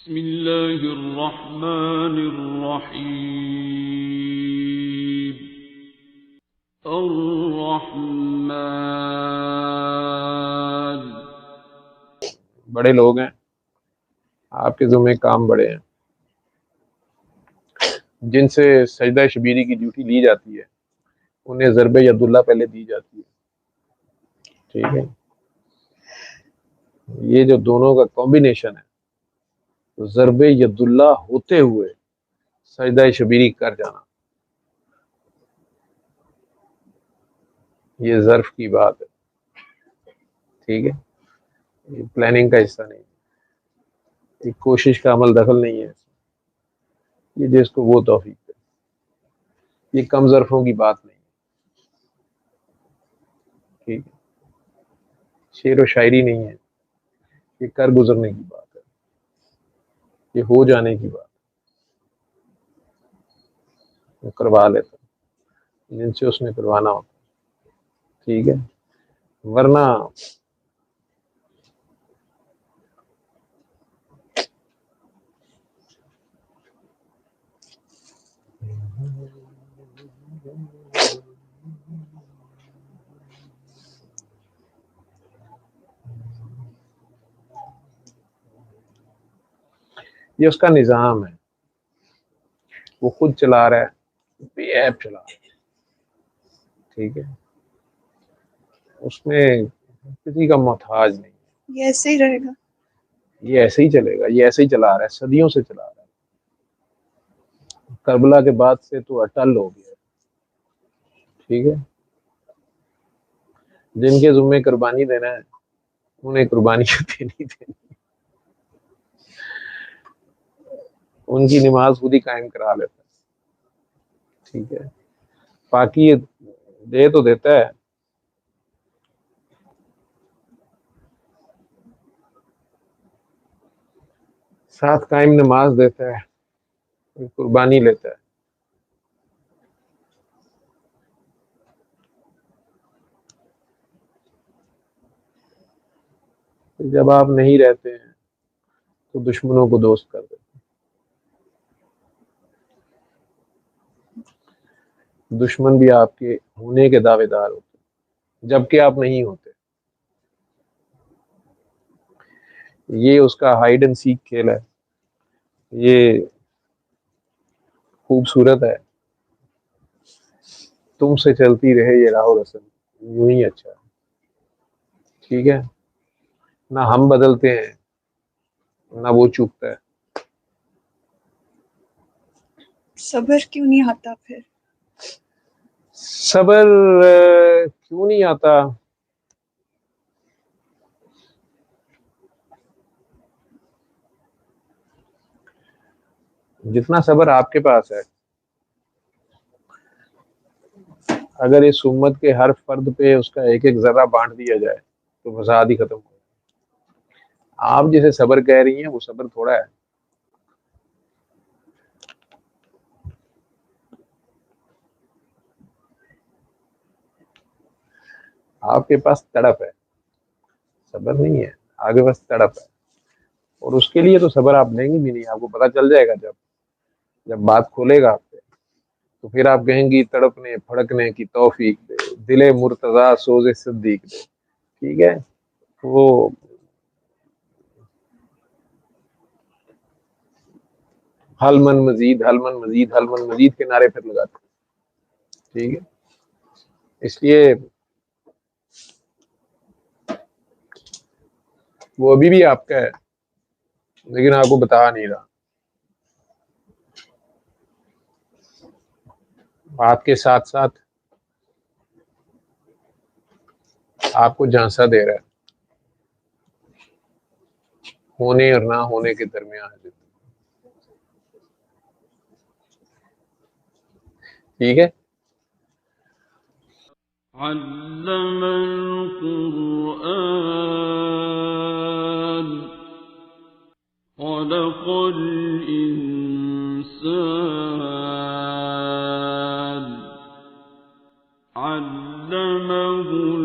بسم اللہ الرحمن الرحیم الرحمن. بڑے لوگ ہیں، آپ کے ذمہ کام بڑے ہیں، جن سے سجدہ شبیری کی ڈیوٹی لی جاتی ہے انہیں ضرب ید اللہ پہلے دی جاتی ہے. ٹھیک ہے، یہ جو دونوں کا کمبینیشن ہے، ضرب ید اللہ ہوتے ہوئے سجدہ شبیری کر جانا، یہ ظرف کی بات ہے. ٹھیک ہے، یہ پلاننگ کا حصہ نہیں ہے، ایک کوشش کا عمل دخل نہیں ہے، یہ جس کو وہ توفیق ہے. یہ کم ظرفوں کی بات نہیں ہے. ٹھیک ہے، شعر و شاعری نہیں ہے، یہ کر گزرنے کی بات ہے، یہ ہو جانے کی بات ہے. کروا لیتا جن سے اس نے کروانا ہوتا. ٹھیک ہے، ورنہ یہ اس کا نظام ہے، وہ خود چلا رہا ہے، بے عیب چلا رہا ہے. ٹھیک ہے، اس میں کسی کا محتاج نہیں. یہ ایسے ہی رہے گا، یہ ایسے ہی چلے گا، یہ ایسے ہی چلا رہا ہے، صدیوں سے چلا رہا ہے. کربلا کے بعد سے تو اٹل ہو گیا. ٹھیک ہے، جن کے ذمہ قربانی دینا ہے انہیں قربانی دینی دینی، ان کی نماز خود ہی قائم کرا لیتا ہے. ٹھیک ہے، باقی دے تو دیتا ہے، ساتھ قائم نماز دیتا ہے، قربانی لیتا ہے. جب آپ نہیں رہتے ہیں تو دشمنوں کو دوست کر دیتے ہیں. دشمن بھی آپ کے ہونے کے دعوے دار ہوتے ہیں جبکہ آپ نہیں ہوتے. یہ اس کا ہائیڈ اینڈ سیک کھیل ہے، یہ خوبصورت ہے. تم سے چلتی رہے یہ راہ و رسم، یوں ہی اچھا ہے. ٹھیک ہے، نہ ہم بدلتے ہیں نہ وہ چوکتا ہے. صبر کیوں نہیں آتا پھر؟ صبر کیوں نہیں آتا؟ جتنا صبر آپ کے پاس ہے، اگر اس امت کے ہر فرد پہ اس کا ایک ایک ذرہ بانٹ دیا جائے تو فساد ہی ختم ہو جائے. آپ جسے صبر کہہ رہی ہیں وہ صبر تھوڑا ہے. آپ کے پاس تڑپ ہے، صبر نہیں ہے. آگے بس تڑپ ہے، اور اس کے لیے تو صبر آپ لیں گی بھی نہیں. آپ کو پتہ چل جائے گا جب بات کھولے گا آپ سے، تو پھر آپ کہیں گی تڑپنے پھڑکنے کی توفیق دے، دل مرتضیٰ سوز صدیق دے. ٹھیک ہے، وہ حل من مزید حل من مزید حل من مزید کے نعرے پھر لگاتے. ٹھیک ہے، اس لیے وہ ابھی بھی آپ کا ہے لیکن آپ کو بتا نہیں رہا. آپ کے ساتھ ساتھ آپ کو جھانسا دے رہا ہے، ہونے اور نہ ہونے کے درمیان ہے. ٹھیک ہے، علم القرآن خلق الإنسان علمه